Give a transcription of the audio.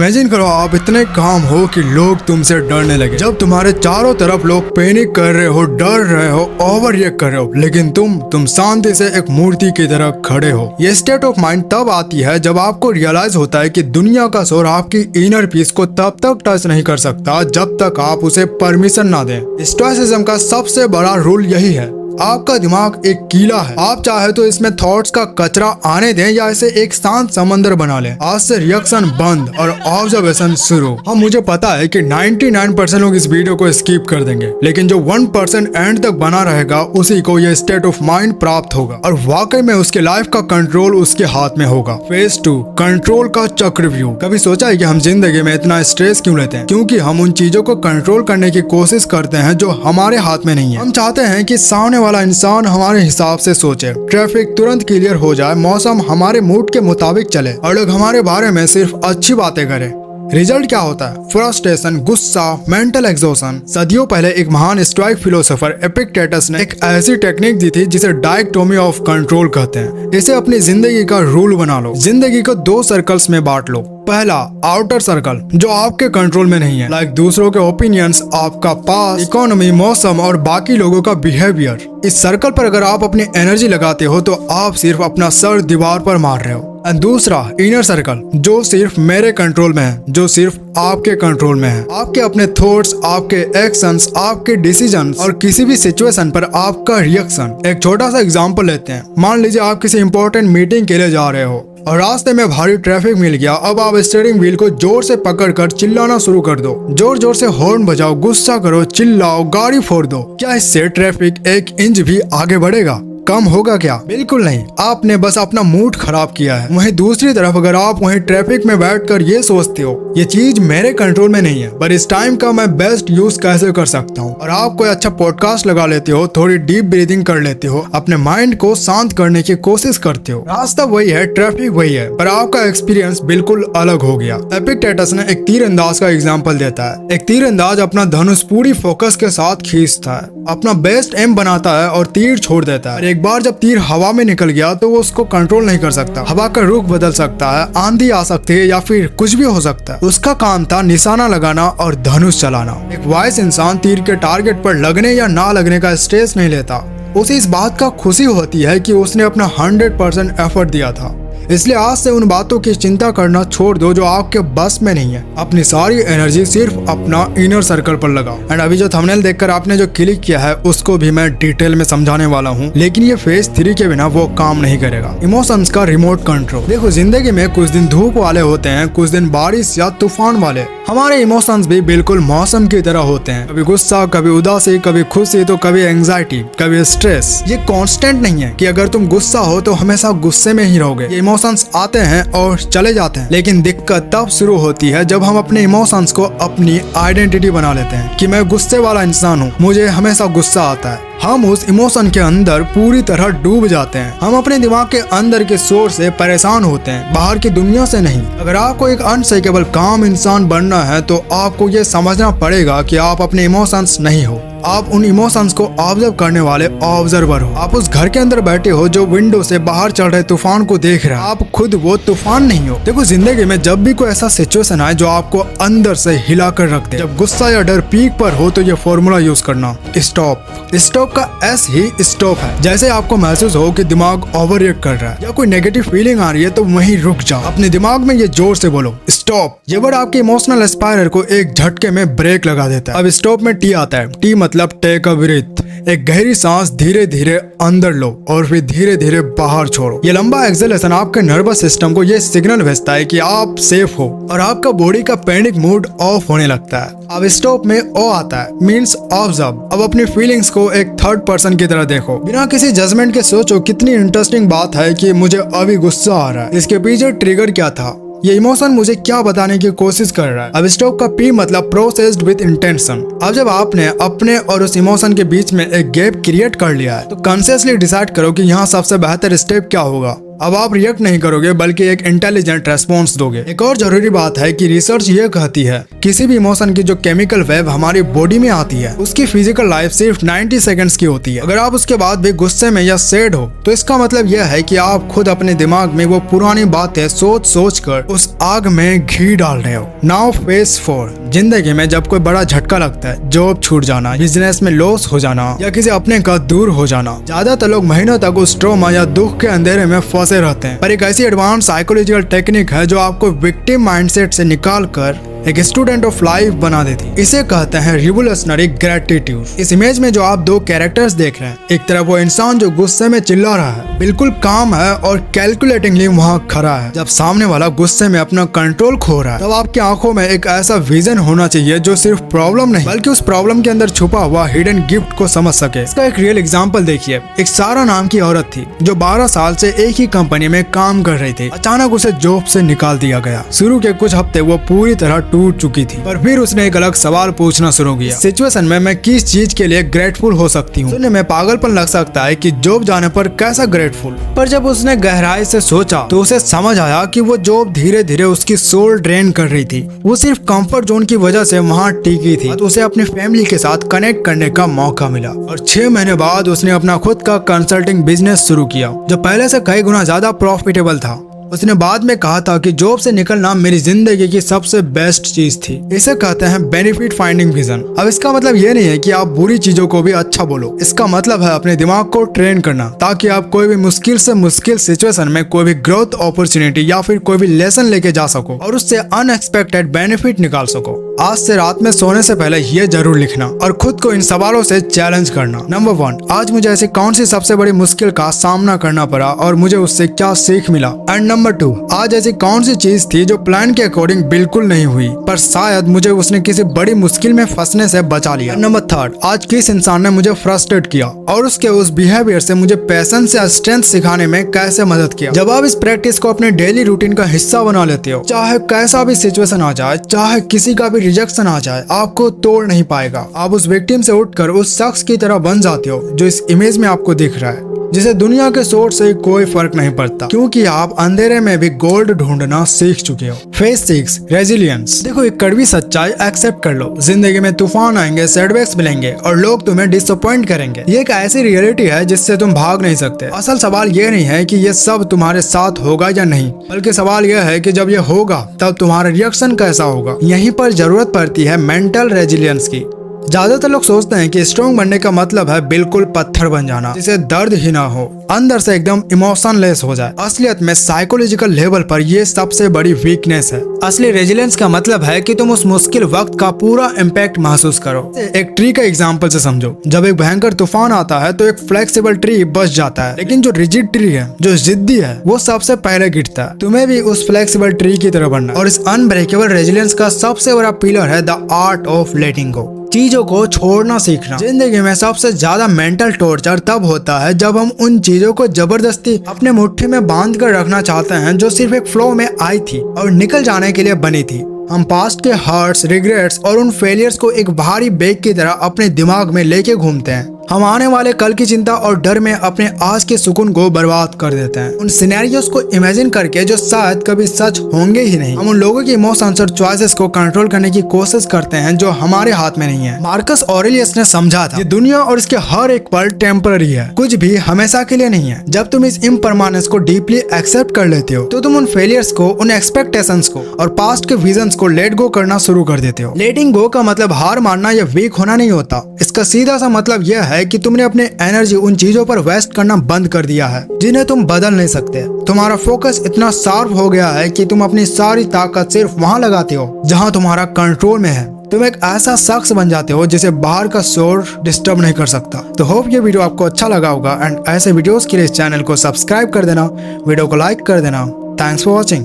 Imagine करो आप इतने काम हो कि लोग तुमसे डरने लगे। जब तुम्हारे चारों तरफ लोग पैनिक कर रहे हो, डर रहे हो, ओवर रिएक्ट कर रहे हो, लेकिन तुम शांति से एक मूर्ति की तरह खड़े हो। ये स्टेट ऑफ माइंड तब आती है जब आपको रियलाइज होता है कि दुनिया का शोर आपकी इनर पीस को तब तक टच नहीं कर सकता जब तक आप उसे परमिशन ना दें। स्टोइसिज्म का सबसे बड़ा रूल यही है, आपका दिमाग एक कीला है। आप चाहे तो इसमें थॉट्स का कचरा आने दें या इसे एक शांत समंदर बना लें। आज से रिएक्शन बंद और ऑब्जर्वेशन शुरू। हाँ, मुझे पता है कि 99% लोग इस वीडियो को स्किप कर देंगे, लेकिन जो 1% एंड तक बना रहेगा उसी को ये स्टेट ऑफ माइंड प्राप्त होगा और वाकई में उसके लाइफ का कंट्रोल उसके हाथ में होगा। फेज 2, कंट्रोल का चक्रव्यूह। कभी सोचा है कि हम जिंदगी में इतना स्ट्रेस क्यों लेते हैं? क्योंकि हम उन चीजों को कंट्रोल करने की कोशिश करते हैं जो हमारे हाथ में नहीं है। हम चाहते हैं कि सामने वाला इंसान हमारे हिसाब से सोचे, ट्रैफिक तुरंत क्लियर हो जाए, मौसम हमारे मूड के मुताबिक चले और लोग हमारे बारे में सिर्फ अच्छी बातें करें। रिजल्ट क्या होता है? फ्रस्ट्रेशन, गुस्सा, मेंटल एग्जॉशन। सदियों पहले एक महान स्टोइक फिलोसोफर एपिक्टेटस ने एक ऐसी टेक्निक दी थी जिसे डायकोटोमी ऑफ कंट्रोल कहते हैं। इसे अपनी जिंदगी का रूल बना लो। जिंदगी को 2 सर्कल्स में बांट लो। पहला, आउटर सर्कल, जो आपके कंट्रोल में नहीं है, लाइक दूसरों के ओपिनियंस, आपका पास, इकोनॉमी, मौसम और बाकी लोगों का बिहेवियर। इस सर्कल पर अगर आप अपनी एनर्जी लगाते हो तो आप सिर्फ अपना सर दीवार पर मार रहे हो। एंड दूसरा, इनर सर्कल, जो सिर्फ मेरे कंट्रोल में है, जो सिर्फ आपके कंट्रोल में है। आपके अपने थॉट्स, आपके एक्शंस, आपके डिसीजंस और किसी भी सिचुएशन पर आपका रिएक्शन। एक छोटा सा एग्जांपल लेते हैं। मान लीजिए आप किसी इंपॉर्टेंट मीटिंग के लिए जा रहे हो और रास्ते में भारी ट्रैफिक मिल गया। अब आप स्टीयरिंग व्हील को जोर से पकड़कर चिल्लाना शुरू कर दो। जोर जोर से हॉर्न बजाओ, गुस्सा करो, चिल्लाओ, गाड़ी फोड़ दो। क्या इससे ट्रैफिक 1 इंच भी आगे बढ़ेगा? कम होगा क्या? बिल्कुल नहीं। आपने बस अपना मूड खराब किया है। वहीं दूसरी तरफ अगर आप वहीं ट्रैफिक में बैठकर ये सोचते हो ये चीज मेरे कंट्रोल में नहीं है, पर इस टाइम का मैं बेस्ट यूज कैसे कर सकता हूँ, और आप कोई अच्छा पॉडकास्ट लगा लेते हो, थोड़ी डीप ब्रीदिंग कर लेते हो, अपने माइंड को शांत करने की कोशिश करते हो। रास्ता वही है, ट्रैफिक वही है, पर आपका एक्सपीरियंस बिल्कुल अलग हो गया। एपिक्टेटस ने एक तीरंदाज का एग्जाम्पल देता है। एक तीरंदाज अपना धनुष पूरी फोकस के साथ खींचता है, अपना बेस्ट एम बनाता है और तीर छोड़ देता है। एक बार जब तीर हवा में निकल गया तो वो उसको कंट्रोल नहीं कर सकता। हवा का रुख बदल सकता है, आंधी आ सकती है या फिर कुछ भी हो सकता है। उसका काम था निशाना लगाना और धनुष चलाना। एक वाइस इंसान तीर के टारगेट पर लगने या ना लगने का स्ट्रेस नहीं लेता। उसे इस बात का खुशी होती है कि उसने अपना 100% एफर्ट दिया था। इसलिए आज से उन बातों की चिंता करना छोड़ दो जो आपके बस में नहीं है। अपनी सारी एनर्जी सिर्फ अपना इनर सर्कल पर लगाओ। एंड अभी जो थंबनेल देखकर आपने जो क्लिक किया है उसको भी मैं डिटेल में समझाने वाला हूँ, लेकिन ये फेज 3 के बिना वो काम नहीं करेगा। इमोशंस का रिमोट कंट्रोल। देखो, जिंदगी में कुछ दिन धूप वाले होते हैं, कुछ दिन बारिश या तूफान वाले। हमारे इमोशंस भी बिल्कुल मौसम की तरह होते हैं। कभी गुस्सा, कभी उदासी, कभी खुशी, तो कभी एंग्जाइटी, कभी स्ट्रेस। ये कांस्टेंट नहीं है कि अगर तुम गुस्सा हो तो हमेशा गुस्से में ही रहोगे। ये इमोशंस आते हैं और चले जाते हैं, लेकिन दिक्कत तब शुरू होती है जब हम अपने इमोशंस को अपनी आइडेंटिटी बना लेते हैं कि मैं गुस्से वाला इंसान हूँ, मुझे हमेशा गुस्सा आता है। हम उस इमोशन के अंदर पूरी तरह डूब जाते हैं। हम अपने दिमाग के अंदर के शोर से परेशान होते हैं, बाहर की दुनिया से नहीं। अगर आपको एक अनशेकेबल काम इंसान बनना है तो आपको ये समझना पड़ेगा कि आप अपने इमोशंस नहीं हो, आप उन इमोशंस को ऑब्जर्व करने वाले ऑब्जर्वर हो। आप उस घर के अंदर बैठे हो जो विंडो से बाहर चल रहे तूफान को देख रहे हैं। आप खुद वो तूफान नहीं हो। देखो, जिंदगी में जब भी कोई ऐसा सिचुएशन आए जो आपको अंदर से हिला कर रख दे, जब गुस्सा या डर पीक पर हो, तो ये फॉर्मूला यूज करना, स्टॉप। स्टॉप का एस ही स्टॉप है। जैसे आपको महसूस हो कि दिमाग ओवर रिएक्ट कर रहा है या कोई नेगेटिव फीलिंग आ रही है तो वहीं रुक जाओ। अपने दिमाग में ये जोर से बोलो, स्टॉप। ये वर्ड आपके इमोशनल एस्पायरर को एक झटके में ब्रेक लगा देता है। अब स्टॉप में टी आता है। टी मतलब टेक अ ब्रीथ। एक गहरी सांस धीरे धीरे अंदर लो और फिर धीरे धीरे बाहर छोड़ो। ये लंबा एक्सेलेशन आपके नर्वस सिस्टम को ये सिग्नल भेजता है कि आप सेफ हो और आपका बॉडी का पैनिक मूड ऑफ होने लगता है। अब स्टॉप में ओ आता है, मीन्स ऑब्जर्व। अब अपनी फीलिंग्स को एक थर्ड पर्सन की तरह देखो, बिना किसी जजमेंट के सोचो कितनी इंटरेस्टिंग बात है कि मुझे अभी गुस्सा आ रहा है, इसके पीछे ट्रिगर क्या था, ये इमोशन मुझे क्या बताने की कोशिश कर रहा है। अब स्टॉप का पी मतलब प्रोसेस्ड विद इंटेंशन। अब जब आपने अपने और उस इमोशन के बीच में एक गैप क्रिएट कर लिया है तो कॉन्शियसली डिसाइड करो कि यहाँ सबसे बेहतर स्टेप क्या होगा। अब आप रिएक्ट नहीं करोगे बल्कि एक इंटेलिजेंट रेस्पॉन्स दोगे। एक और जरूरी बात है कि रिसर्च ये कहती है किसी भी इमोशन की जो केमिकल वेव हमारी बॉडी में आती है उसकी फिजिकल लाइफ सिर्फ 90 सेकंड्स की होती है। अगर आप उसके बाद भी गुस्से में या सैड हो तो इसका मतलब यह है कि आप खुद अपने दिमाग में वो पुरानी बातें सोच सोच कर उस आग में घी डाल रहे हो। Now face 4। जिंदगी में जब कोई बड़ा झटका लगता है, जॉब छूट जाना, बिजनेस में लॉस हो जाना या किसी अपने का दूर हो जाना, ज्यादातर लोग महीनों तक उस ट्रॉमा या दुख के अंधेरे में फंसे रहते हैं। पर एक ऐसी एडवांस साइकोलॉजिकल टेक्निक है जो आपको विक्टिम माइंडसेट से निकाल कर एक स्टूडेंट ऑफ लाइफ बना देती। इसे कहते हैं रिवोल्यूशनरी ग्रेटिट्यूड। इस इमेज में जो आप दो कैरेक्टर्स देख रहे हैं, एक तरफ वो इंसान जो गुस्से में चिल्ला रहा है, बिल्कुल काम है और कैलकुलेटिंगली वहाँ खड़ा है, जब सामने वाला गुस्से में अपना कंट्रोल खो रहा है तब आपकी आंखों में एक ऐसा विजन होना चाहिए जो सिर्फ प्रॉब्लम नहीं बल्कि उस प्रॉब्लम के अंदर छुपा हुआ हिडन गिफ्ट को समझ सके। इसका एक रियल एग्जाम्पल देखिए। एक सारा नाम की औरत थी जो 12 साल से एक ही कंपनी में काम कर रही थी। अचानक उसे जॉब से निकाल दिया गया। शुरू के कुछ हफ्ते वो पूरी तरह टूट चुकी थी, पर फिर उसने एक अलग सवाल पूछना शुरू किया, सिचुएशन में मैं किस चीज के लिए ग्रेटफुल हो सकती हूँ। सुनने में पागलपन लग सकता है कि जॉब जाने पर कैसा ग्रेटफुल, पर जब उसने गहराई से सोचा तो उसे समझ आया कि वो जॉब धीरे धीरे उसकी सोल ड्रेन कर रही थी। वो सिर्फ कंफर्ट जोन की वजह से वहाँ टिकी थी। तो उसे अपनी फैमिली के साथ कनेक्ट करने का मौका मिला और 6 महीने बाद उसने अपना खुद का कंसल्टिंग बिजनेस शुरू किया जो पहले से कई गुना ज्यादा प्रॉफिटेबल था। उसने बाद में कहा था कि जॉब से निकलना मेरी जिंदगी की सबसे बेस्ट चीज थी। इसे कहते हैं बेनिफिट फाइंडिंग विजन। अब इसका मतलब ये नहीं है कि आप बुरी चीजों को भी अच्छा बोलो। इसका मतलब है अपने दिमाग को ट्रेन करना ताकि आप कोई भी मुश्किल से मुश्किल सिचुएशन में कोई भी ग्रोथ अपॉर्चुनिटी या फिर कोई भी लेसन लेके जा सको और उससे अनएक्सपेक्टेड बेनिफिट निकाल सको। आज से रात में सोने से पहले ये जरूर लिखना और खुद को इन सवालों से चैलेंज करना। नंबर 1, आज मुझे ऐसी कौन सी सबसे बड़ी मुश्किल का सामना करना पड़ा और मुझे उससे क्या सीख मिला। एंड नंबर 2, आज ऐसी कौन सी चीज थी जो प्लान के अकॉर्डिंग बिल्कुल नहीं हुई पर शायद मुझे उसने किसी बड़ी मुश्किल में फंसने से बचा लिया। नंबर 3, आज किस इंसान ने मुझे फ्रस्ट्रेट किया और उसके उस बिहेवियर से मुझे पैशंस या स्ट्रेंथ सिखाने में कैसे मदद किया। जब आप इस प्रैक्टिस को अपने डेली रूटीन का हिस्सा बना लेते हो, चाहे कैसा भी सिचुएशन आ जाए, चाहे किसी का भी रिजेक्शन आ जाए, आपको तोड़ नहीं पाएगा। आप उस विक्टिम से उठकर उस शख्स की तरह बन जाते हो जो इस इमेज में आपको दिख रहा है, जिसे दुनिया के सोर्स से कोई फर्क नहीं पड़ता क्योंकि आप अंधेरे में भी गोल्ड ढूंढना सीख चुके हो। Phase 6, resilience. देखो, एक कड़वी सच्चाई एक्सेप्ट कर लो। जिंदगी में तूफान आएंगे, सेटबैक्स मिलेंगे और लोग तुम्हें डिसअपॉइंट करेंगे। ये एक ऐसी रियलिटी है जिससे तुम भाग नहीं सकते। असल सवाल ये नहीं है कि ये सब तुम्हारे साथ होगा या नहीं, बल्कि सवाल यह है कि जब ये होगा तब तुम्हारा रिएक्शन कैसा होगा। यहीं पर जरूरत पड़ती है मेंटल रेजिलियंस की। ज्यादातर लोग सोचते हैं कि स्ट्रॉन्ग बनने का मतलब है बिल्कुल पत्थर बन जाना, जिसे दर्द ही ना हो, अंदर से एकदम इमोशनलेस हो जाए। असलियत में साइकोलॉजिकल लेवल पर यह सबसे बड़ी वीकनेस है। असली रेजिलियंस का मतलब है कि तुम उस मुश्किल वक्त का पूरा इम्पैक्ट महसूस करो। एक ट्री का एग्जांपल से समझो। जब एक भयंकर तूफान आता है तो एक फ्लेक्सिबल ट्री बच जाता है, लेकिन जो रिजिड ट्री है, जो जिद्दी है, वो सबसे पहले गिरता है। तुम्हें भी उस फ्लेक्सिबल ट्री की तरह बनना है और इस अनब्रेकेबल रेजिलियंस का सबसे बड़ा पिलर है द आर्ट ऑफ लेटिंग गो। चीजों को छोड़ना सीखना। जिंदगी में सबसे ज्यादा मेंटल टॉर्चर तब होता है जब हम उन चीजों को जबरदस्ती अपने मुट्ठी में बांध कर रखना चाहते हैं जो सिर्फ एक फ्लो में आई थी और निकल जाने के लिए बनी थी। हम पास्ट के हर्ट्स, रिग्रेट्स और उन फेलियर्स को एक भारी बैग की तरह अपने दिमाग में लेके घूमते हैं। हम आने वाले कल की चिंता और डर में अपने आज के सुकून को बर्बाद कर देते हैं, उन सिनेरियोस को इमेजिन करके जो शायद कभी सच होंगे ही नहीं। हम उन लोगों की इमोशंस और चॉइसेस को कंट्रोल करने की कोशिश करते हैं जो हमारे हाथ में नहीं है। मार्कस ऑरेलियस ने समझा था, ये दुनिया और इसके हर एक पल टेम्पररी है, कुछ भी हमेशा के लिए नहीं है। जब तुम इस इम्परमानेंस को डीपली एक्सेप्ट कर लेते हो तो तुम उन फेलियर्स को, उन एक्सपेक्टेशंस को और पास्ट के विजन्स को लेट गो करना शुरू कर देते हो। लेटिंग गो का मतलब हार मानना या वीक होना नहीं होता। इसका सीधा सा मतलब यह है कि तुमने अपने एनर्जी उन चीजों पर वेस्ट करना बंद कर दिया है जिन्हें तुम बदल नहीं सकते। तुम्हारा फोकस इतना शार्प हो गया है कि तुम अपनी सारी ताकत सिर्फ वहां लगाते हो जहां तुम्हारा कंट्रोल में है। तुम एक ऐसा शख्स बन जाते हो जिसे बाहर का शोर डिस्टर्ब नहीं कर सकता। तो होप ये वीडियो आपको अच्छा लगा होगा एंड ऐसे वीडियोस के लिए इस चैनल को सब्सक्राइब कर देना, वीडियो को लाइक कर देना। Thanks for watching.